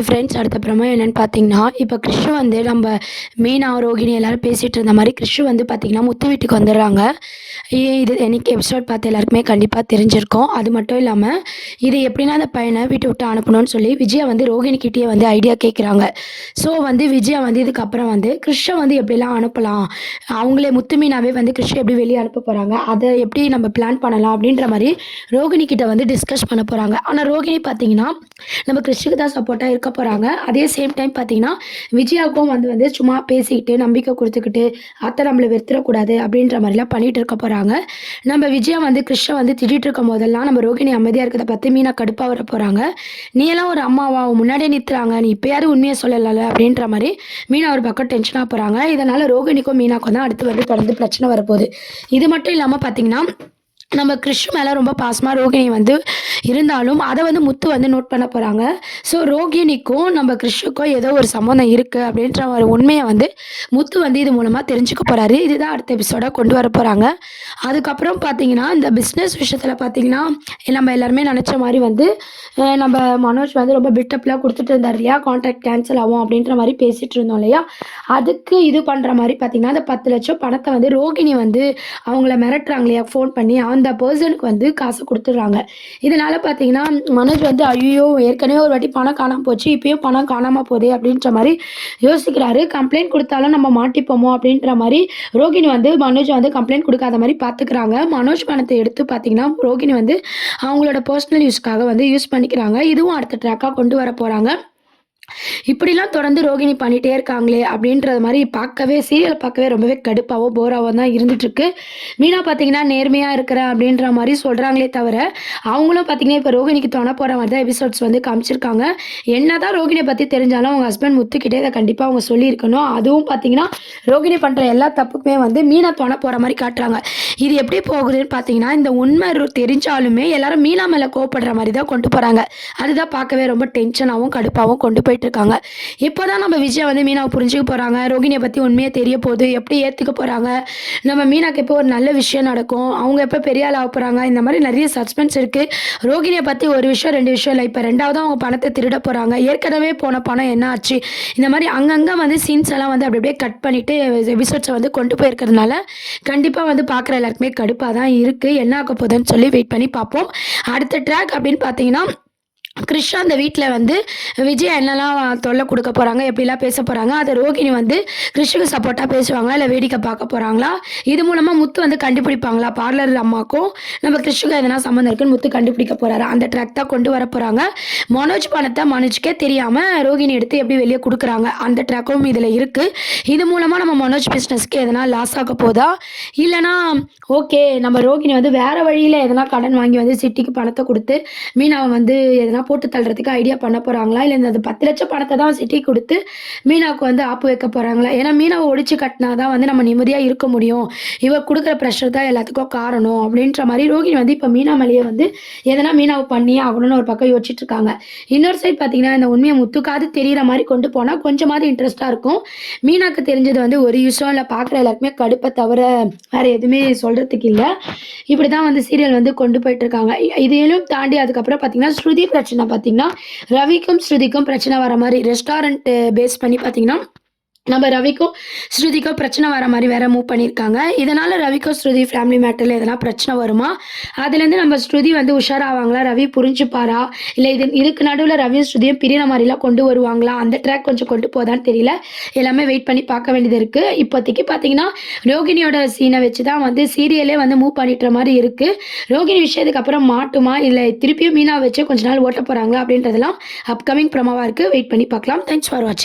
Friends அடுத்த promo என்னன்னு பார்த்தீங்கன்னா, இப்போ கிறிஷ் வந்து நம்ம மீனா, ரோகிணி எல்லாரும் பேசிட்டு இருந்த மாரி கிறிஷ் வந்து பார்த்தீங்கன்னா, முத்து வீட்டுக்கு வந்துடுறாங்க. இது இன்னைக்கு எபிசோட் பார்த்த எல்லாருக்குமே கண்டிப்பா தெரிஞ்சிருக்கும். அது மட்டும் இல்லாம, இது எப்படின்னா அந்த பையன வீட்ட விட்டு அனுப்பணும்னு சொல்லி விஜயா வந்து ரோகிணி கிட்டயே வந்து ஐடியா கேட்குறாங்க. ஸோ வந்து விஜயா வந்து இதுக்கப்புறம் வந்து கிறிஷ வந்து எப்படிலாம் அனுப்பலாம்? அவங்களே முத்து மீனாவே வந்து கிறிஷ எப்படி வெளிய அனுப்ப போறாங்க? அத எப்படி நம்ம பிளான் பண்ணலாம்? அப்படின்ற மாரி ரோகிணி கிட்ட வந்து டிஸ்கஸ் பண்ண போறாங்க. ஆனா ரோகிணி பார்த்தீங்கன்னா, நம்ம கிறிஷுக்கு தான் சப்போர்ட்டா இருக்க போறாங்க. அதே சேம் டைம் பார்த்தீங்கன்னா, விஜயாவுக்கும் வந்து வந்து சும்மா பேசிக்கிட்டு, நம்பிக்கை குடுத்துக்கிட்டு, அத்தை நம்மள வெறுத்துறக்கூடாது அப்படின்ற மாரிலாம் பண்ணிட்டு இருக்க போறாங்க. நம்ம விஜயா வந்து கிறிஷ வந்து திட்டிட்டு இருக்கும் போதெல்லாம், நம்ம ரோகிணி அமைதியா இருக்கிறத பார்த்து மீனா கடுப்பா வர போறாங்க. "நீ எல்லாம் ஒரு அம்மாவா? உன் முன்னாடியே நிறுத்துறாங்க. நீ இப்பயாவது உண்மைய சொல்லலல்ல" அப்படின்ற மாரி மீனா ஒரு பக்கம் டென்ஷனா போறாங்க. இதனால ரோகிணிக்கும், மீனாக்கும் தான் அடுத்து வந்து தொடர்ந்து பிரச்சனை வரப்போகுது. இது மட்டும் இல்லாம பார்த்தீங்கன்னா, நம்ம கிறிஷ் மேல ரொம்ப பாசமா ரோகிணி வந்து இருந்தாலும், அத வந்து முத்து வந்து நோட் பண்ண போறாங்க. ஸோ ரோகிணிக்கும், நம்ம கிறிஷுக்கும் ஏதோ ஒரு சம்மந்தம் இருக்கு அப்படின்ற ஒரு உண்மைய வந்து முத்து வந்து இது மூலமா தெரிஞ்சுக்க போறாரு. இதுதான் அடுத்த எபிசோடா கொண்டு வர போறாங்க. அதுக்கப்புறம் பார்த்தீங்கன்னா, இந்த பிஸ்னஸ் விஷயத்துல பார்த்தீங்கன்னா, நம்ம எல்லாருமே நெனச்ச மாரி வந்து நம்ம மனோஜ் வந்து ரொம்ப பில்டப்லாம் குடுத்துட்டு இருந்தார் இல்லையா? கான்ட்ராக்ட் கேன்சல் ஆகும் அப்படின்ற மாரி பேசிட்டு இருந்தோம் இல்லையா? அதுக்கு இது பண்ற மாரி பார்த்தீங்கன்னா, அந்த 10,00,000 பணத்த வந்து ரோகிணி வந்து அவங்கள மிரட்டுறாங்க இல்லையா? ஃபோன் பண்ணி அந்த பெர்சனுக்கு வந்து காசு குடுத்துடுறாங்க. இதனால பார்த்தீங்கன்னா, மனோஜ் வந்து ஐய்யயோ! ஏற்கனவே ஒரு வாட்டி பணம் காணாம போச்சு. இப்பயும் பணம் காணாம போதே அப்படின்ற மாரி யோசிக்கிறாரு. கம்ப்ளைண்ட் குடுத்தாலும் நம்ம மாட்டிப்போமோ அப்படின்ற மாரி ரோகிணி வந்து மனோஜ வந்து கம்ப்ளைண்ட் குடுக்காத மாரி பார்த்துக்கிறாங்க. மனோஜ் பணத்த எடுத்து பார்த்தீங்கன்னா, ரோகிணி வந்து அவங்களோட பெர்சனல் யூஸ்க்காக வந்து யூஸ் பண்ணிக்கிறாங்க. இதுவும் அடுத்த ட்ராக்கா கொண்டு வர போறாங்க. இப்படிலாம் தொடர்ந்து ரோகிணி பண்ணிட்டே இருக்காங்களே அப்படின்றது மாரி சீரியல் பார்க்கவே ரொம்பவே கடுப்பாவோ, போராவோ தான் இருந்துட்டுருக்கு. மீனா பார்த்தீங்கன்னா, நேர்மையா இருக்கிறேன் அப்படின்ற மாரி சொல்றாங்களே தவிர, அவங்களும் பார்த்தீங்கன்னா, இப்ப ரோகிணிக்கு தொண போற மாரி தான் எபிசோட்ஸ் வந்து காமிச்சிருக்காங்க. என்னதான் ரோகிணிய பத்தி தெரிஞ்சாலும், அவங்க ஹஸ்பண்ட் முத்துக்கிட்ட இத கண்டிப்பா அவங்க சொல்லியிருக்கணும். அதுவும் பார்த்தீங்கன்னா, ரோகிணி பண்ற எல்லா தப்புக்குமே வந்து மீனா தொண போற மாரி காட்டுறாங்க. இது எப்படி போகுதுன்னு பார்த்தீங்கன்னா, இந்த உண்மை தெரிஞ்சாலுமே எல்லாரும் மீனா மேல கோவப்படுற மாரி தான் கொண்டு போறாங்க. அதுதான் பார்க்கவே ரொம்ப டென்ஷனாவும், கடுப்பாவும் கொண்டு போயிட்டுருக்காங்க. இப்போதான் நம்ம விஜயா வந்து மீனாவ புரிஞ்சுக்க போறாங்க. ரோகிணிய பத்தி உண்மையா தெரிய போகுது. எப்படி ஏத்துக்க போறாங்க? நம்ம மீனாக்கு எப்போ ஒரு நல்ல விஷயம் நடக்கும்? அவங்க எப்போ பெரிய ஆள் ஆகப் போறாங்க? இந்த மாரி நெறைய சஸ்பென்ஸ் இருக்கு. ரோகிணிய பத்தி ஒரு விஷயம், 2 விஷயம் இல்ல. இப்ப 2வதா அவங்க பணத்த திருட போறாங்க. ஏற்கனவே போன பணம் என்ன ஆச்சு? இந்த மாரி அங்கங்க வந்து சீன்ஸ் எல்லாம் வந்து அப்படி அப்படியே கட் பண்ணிட்டு எபிசோட்ஸ வந்து கொண்டு போயிருக்கிறதுனால, கண்டிப்பா வந்து பார்க்குற எல்லாருக்குமே கடுப்பா தான் இருக்கு. என்ன ஆகப் போகுதுன்னு சொல்லி வெயிட் பண்ணி பார்ப்போம். அடுத்த ட்ராக் அப்படின்னு பார்த்தீங்கன்னா, கிறிஷ் அந்த வீட்ல வந்து விஜயா என்னலாம் தொல்ல குடுக்க போறாங்க, எப்படிலாம் பேச போறாங்க, அத ரோகிணி வந்து கிறிஷுக்கு சப்போர்ட்டா பேசுவாங்களா? இல்ல வேடிக்கை பார்க்க போறாங்களா? இது மூலமா முத்து வந்து கண்டுபிடிப்பாங்களா? பார்லர் அம்மாக்கும் நம்ம கிறிஷுக்கும் எதனா சம்மந்தம் இருக்குன்னு முத்து கண்டுபிடிக்க போறாரு. அந்த ட்ராக் தான் கொண்டு வர போறாங்க. மனோஜ் பணத்த மனோஜ்க்கே தெரியாம ரோகிணி எடுத்து எப்படி வெளிய குடுக்குறாங்க? அந்த ட்ராக்கும் இதுல இருக்கு. இது மூலமா நம்ம மனோஜ் பிசினஸ்க்கு எதனா லாஸ் ஆக போதா? இல்லனா ஓகே நம்ம ரோகிணி வந்து வேற வழியில எதனா கடன் வாங்கி வந்து சிட்டிக்கு பணத்த குடுத்து மீனாவ வந்து எதனா போட்டு தள்ளுறதுக்கு ஐடியா பண்ண போறாங்களா? இல்ல இந்த 10,00,000 பணத்த தான் சிட்டிக்கு குடுத்து மீனாவுக்கு வந்து ஆப்பு வைக்க போறாங்களா? ஏன்னா மீனாவ ஒழிச்சு கட்டினா தான் வந்து நம்ம நிம்மதியா இருக்க முடியும். இவ குடுக்குற பிரஷர் தான் எல்லாத்துக்கும் காரணம் அப்படின்ற மாரி ரோகிணி வந்து இப்ப மீனா மேலேயே வந்து எதனா மீனாவ பண்ணியே ஆகணும்னு ஒரு பக்கம் யோசிச்சுட்டு இருக்காங்க. இன்னொரு சைடு பார்த்தீங்கன்னா, இந்த உண்மைய முத்துக்காவது தெரியிற மாரி கொண்டு போனா கொஞ்சமாவது இன்ட்ரெஸ்ட்டா இருக்கும். மீனாக்கு தெரிஞ்சது வந்து ஒரு யூஸும் இல்ல பார்க்குற எல்லாருக்குமே கடுப்ப தவிர வேற எதுவுமே சொல்றதுக்கு இல்ல. இப்படிதான் வந்து சீரியல் வந்து கொண்டு போயிட்டுருக்காங்க. இதையும் தாண்டி அதுக்கப்புறம் பார்த்தீங்கன்னா, ஸ்ருதி பிரச்சனை பார்த்தீங்கன்னா, ரவிக்கும், ஸ்ருதிக்கும் பிரச்சனை வர மாரி ரெஸ்டாரண்ட் பேஸ் பண்ணி பார்த்தீங்கன்னா, நம்ம ரவிக்கும், ஸ்ருதிக்கும் பிரச்சனை வர மாரி வேற மூவ் பண்ணியிருக்காங்க. இதனால ரவிக்கும், ஸ்ருதி ஃபேமிலி மேட்டர்ல எதனா பிரச்சனை வருமா? அதுலேருந்து நம்ம ஸ்ருதி வந்து உஷாராவாங்களா? ரவி புரிஞ்சுப்பாரா? இல்ல இதுக்கு நடுவுல ரவியும், ஸ்ருதியும் பிரியிற மாரிலாம் கொண்டு வருவாங்களா? அந்த ட்ராக் கொஞ்சம் கொண்டு போதான்னு தெரியல. எல்லாமே வெயிட் பண்ணி பார்க்க வேண்டியது இருக்கு. இப்போதைக்கு பார்த்தீங்கன்னா, ரோகிணியோட சீன வச்சு தான் வந்து சீரியலே வந்து மூவ் பண்ணிட்டுற மாரி இருக்கு. ரோகிணி விஷயத்துக்கு அப்புறம் மாட்டுமா? இல்ல திருப்பியும் மீனாவ வச்சே கொஞ்ச நாள் ஓட்டப் போறாங்களா? அப்படின்றதெல்லாம் அப்கமிங் ப்ரோமோவா இருக்கு. வெயிட் பண்ணி பார்க்கலாம். தேங்க்ஸ் ஃபார் வாட்சிங்.